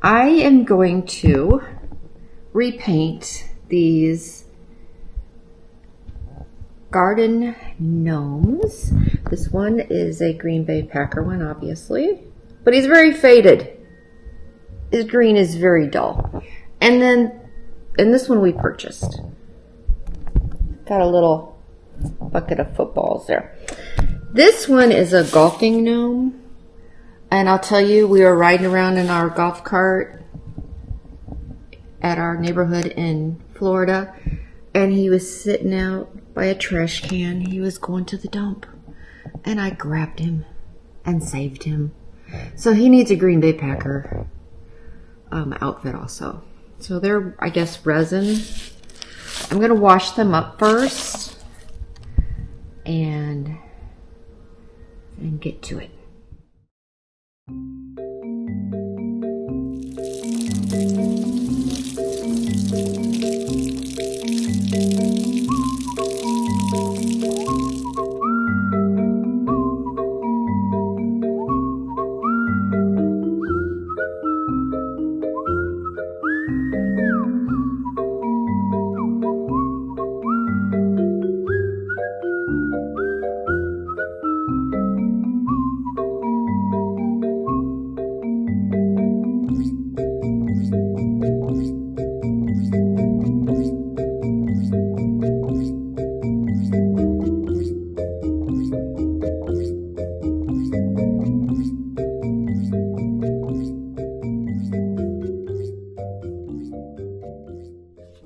I am going to repaint these garden gnomes. This one is a Green Bay Packer one, obviously, but he's very faded. His green is very dull. And this one we purchased. Got a little bucket of footballs there. This one is a golfing gnome. And I'll tell you, we were riding around in our golf cart at our neighborhood in Florida, and he was sitting out by a trash can. He was going to the dump, and I grabbed him and saved him. So he needs a Green Bay Packer outfit also. So they're, I guess, resin. I'm going to wash them up first and get to it.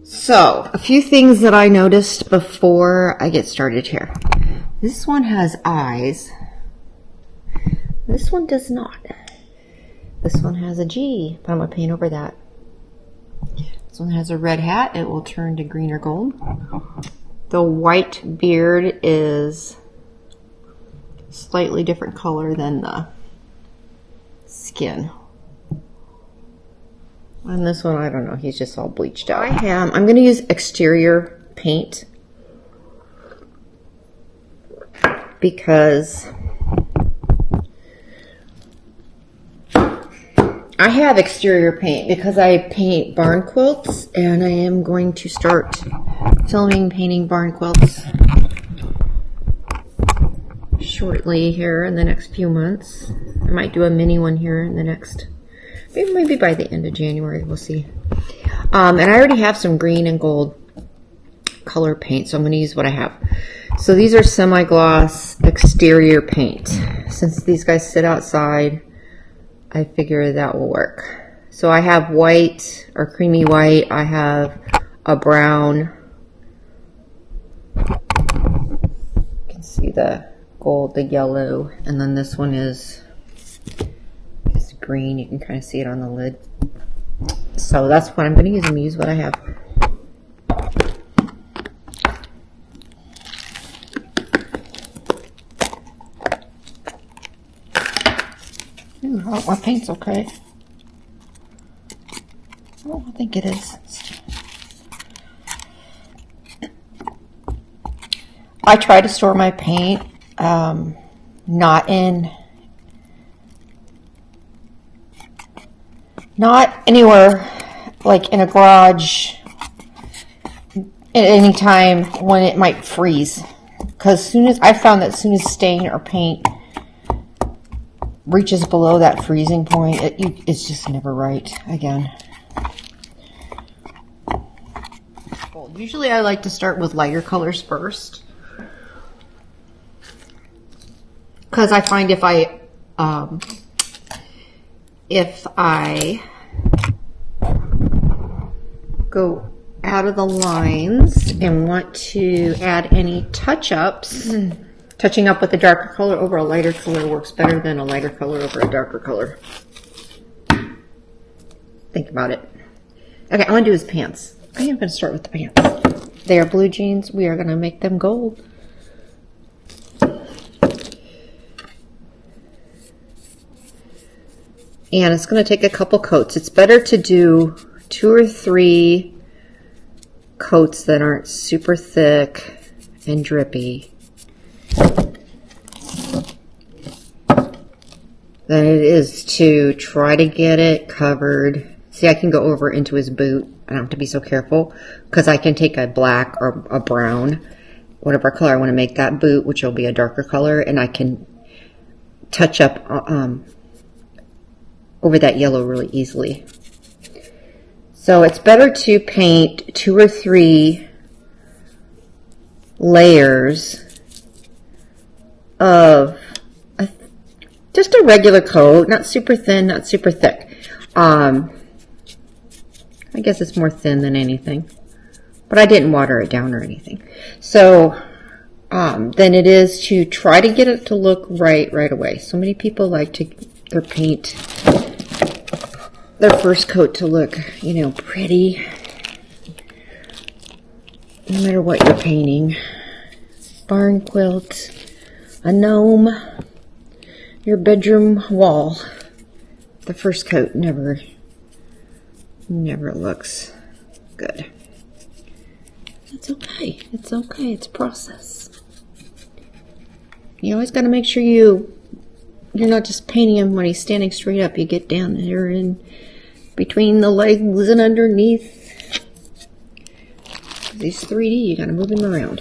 So, a few things that I noticed before I get started here. This one has eyes. This one does not. This one has a G, but I'm going to paint over that. This one has a red hat. It will turn to green or gold. The white beard is slightly different color than the skin. And this one, I don't know, he's just all bleached out. I'm going to use exterior paint because I have exterior paint because I paint barn quilts, and I am going to start painting barn quilts shortly here in the next few months. I might do a mini one here in the next, maybe by the end of January, we'll see. And I already have some green and gold color paint, so I'm going to use what I have. So these are semi-gloss exterior paint. Since these guys sit outside, I figure that will work. So I have white or creamy white. I have a brown. You can see the gold, the yellow, and then this one is green. You can kind of see it on the lid. So that's what I'm going to use. I'm going to use what I have. My paint's okay. Oh, I think it is. I try to store my paint not anywhere like in a garage at any time when it might freeze, because I found that as soon as stain or paint reaches below that freezing point, it's just never right again. Usually I like to start with lighter colors first, because I find if I go out of the lines and want to add any touch-ups, touching up with a darker color over a lighter color works better than a lighter color over a darker color. Think about it. Okay, I'm going to do his pants. I am going to start with the pants. They are blue jeans. We are going to make them gold. And it's going to take a couple coats. It's better to do 2 or 3 coats that aren't super thick and drippy than it is to try to get it covered. See, I can go over into his boot. I don't have to be so careful because I can take a black or a brown, whatever color I want to make that boot, which will be a darker color, and I can touch up over that yellow really easily. So it's better to paint 2 or 3 layers of just a regular coat, not super thin, not super thick. I guess it's more thin than anything, but I didn't water it down or anything. So then it is to try to get it to look right away. So many people like to their paint, their first coat to look, you know, pretty, no matter what you're painting. Barn quilt, a gnome, your bedroom wall. The first coat never looks good. It's okay. It's okay. It's a process. You always got to make sure you're not just painting him when he's standing straight up. You get down there in between the legs and underneath. He's 3D. You got to move him around.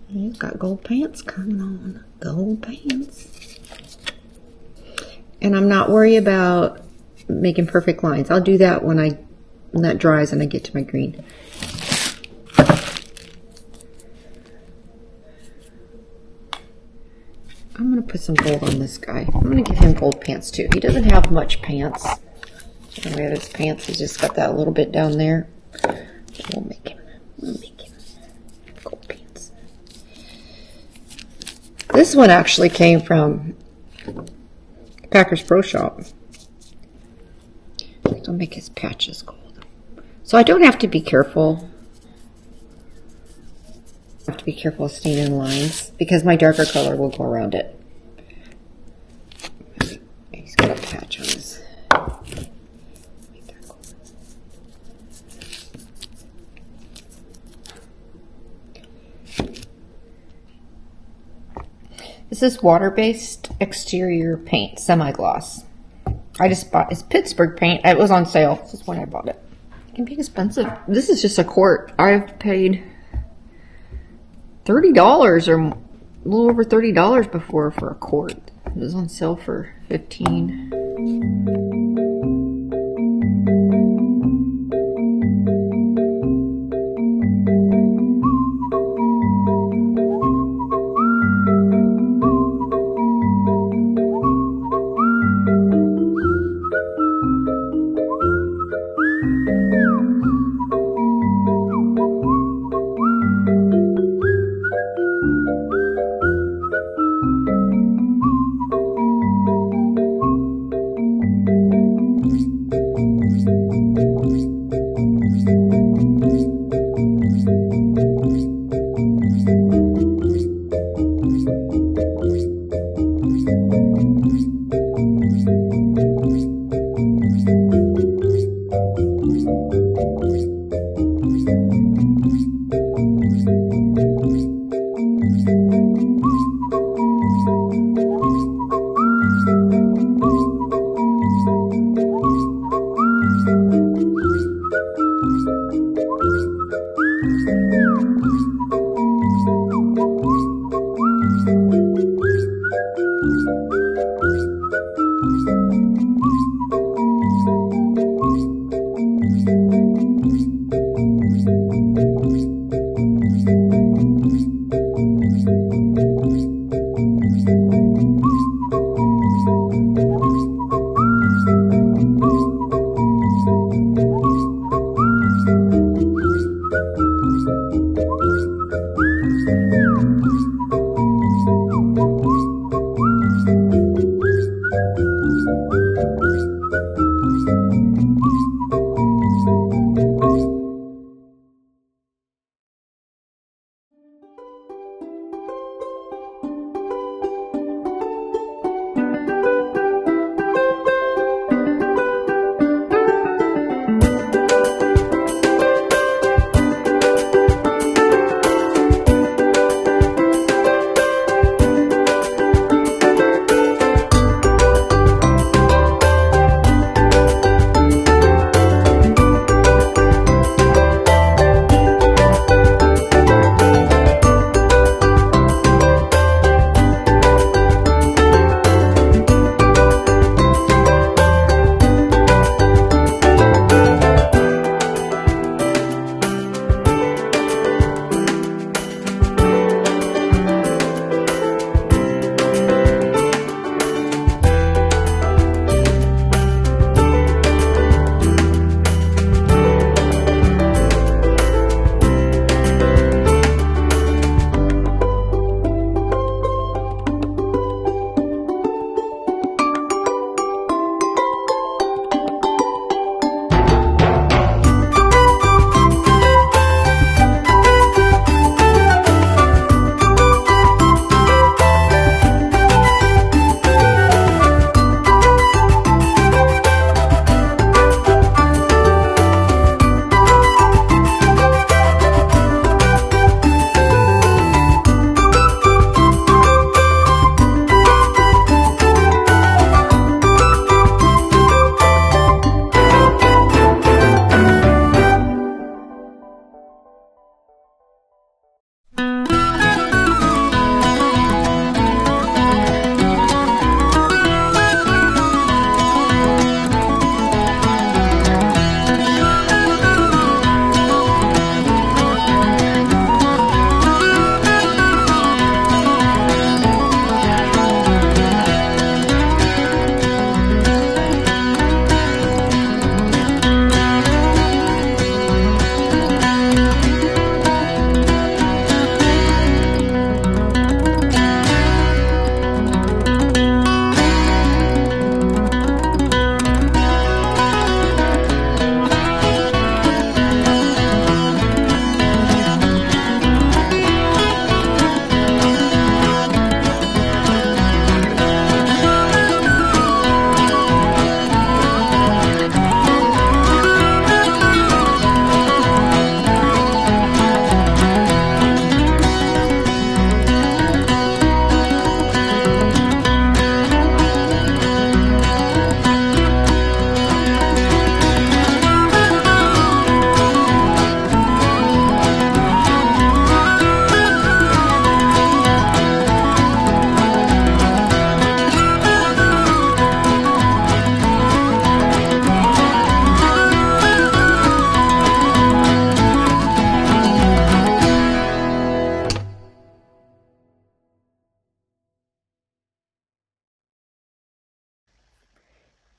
He's got gold pants coming on. Gold pants. And I'm not worried about making perfect lines. I'll do that when that dries and I get to my green. I'm going to put some gold on this guy. I'm going to give him gold pants too. He doesn't have much pants. We have his pants. He's just got that little bit down there. We'll make him gold pants. This one actually came from Packer's Pro Shop. I'll make his patches gold. So I don't have to be careful. I have to be careful of staying in lines because my darker color will go around it. He's got a patch on his. This is water-based exterior paint, semi-gloss. I just bought it's Pittsburgh paint. It was on sale. This is when I bought it. It can be expensive. This is just a quart. I've paid $30 or a little over $30 before for a quart. It was on sale for $15.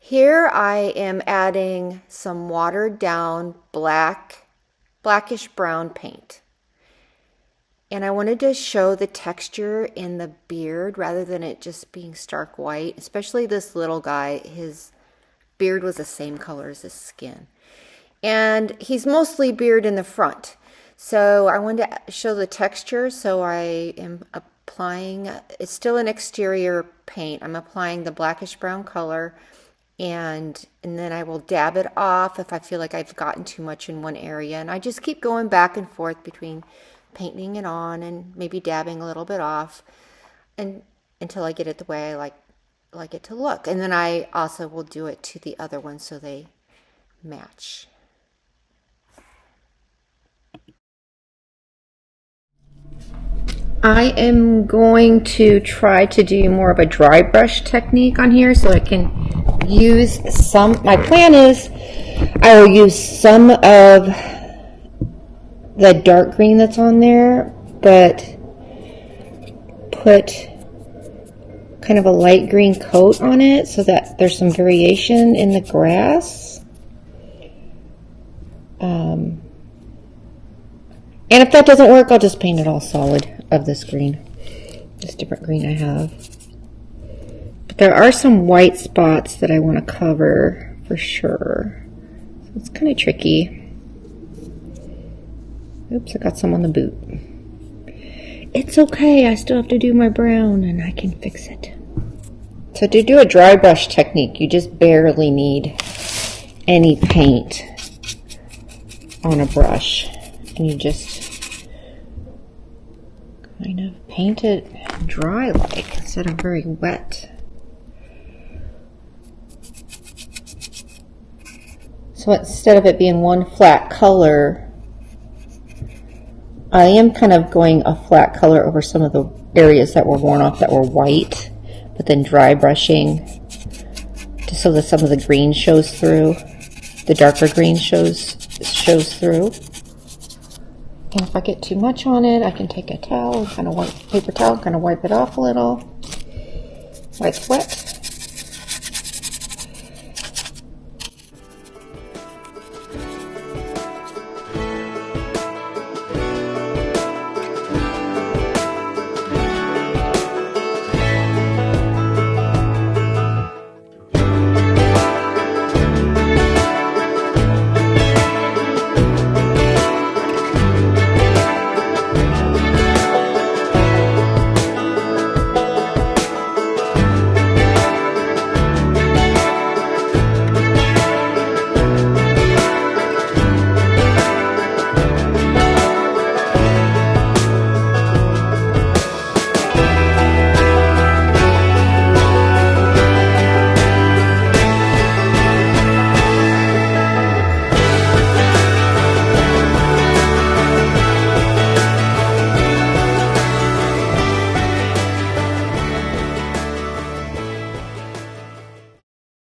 Here I am adding some watered down blackish brown paint. And I wanted to show the texture in the beard rather than it just being stark white, especially this little guy. His beard was the same color as his skin. And he's mostly beard in the front. So I wanted to show the texture, so I am applying, it's still an exterior paint. I'm applying the blackish brown color, and then I will dab it off if I feel like I've gotten too much in one area. And I just keep going back and forth between painting it on and maybe dabbing a little bit off, and until I get it the way I like it to look. And then I also will do it to the other one so they match. I am going to try to do more of a dry brush technique on here so I can use some, my plan is I will use some of the dark green that's on there, but put kind of a light green coat on it so that there's some variation in the grass. And if that doesn't work, I'll just paint it all solid of this green, this different green I have. But there are some white spots that I want to cover for sure. So it's kind of tricky. Oops, I got some on the boot. It's okay, I still have to do my brown and I can fix it. So to do a dry brush technique, you just barely need any paint on a brush. And you just kind of paint it dry like instead of very wet. So instead of it being one flat color, I am kind of going a flat color over some of the areas that were worn off that were white, but then dry brushing just so that some of the green shows through, the darker green shows through. And if I get too much on it, I can take a towel, paper towel, kind of wipe it off a little while it's wet.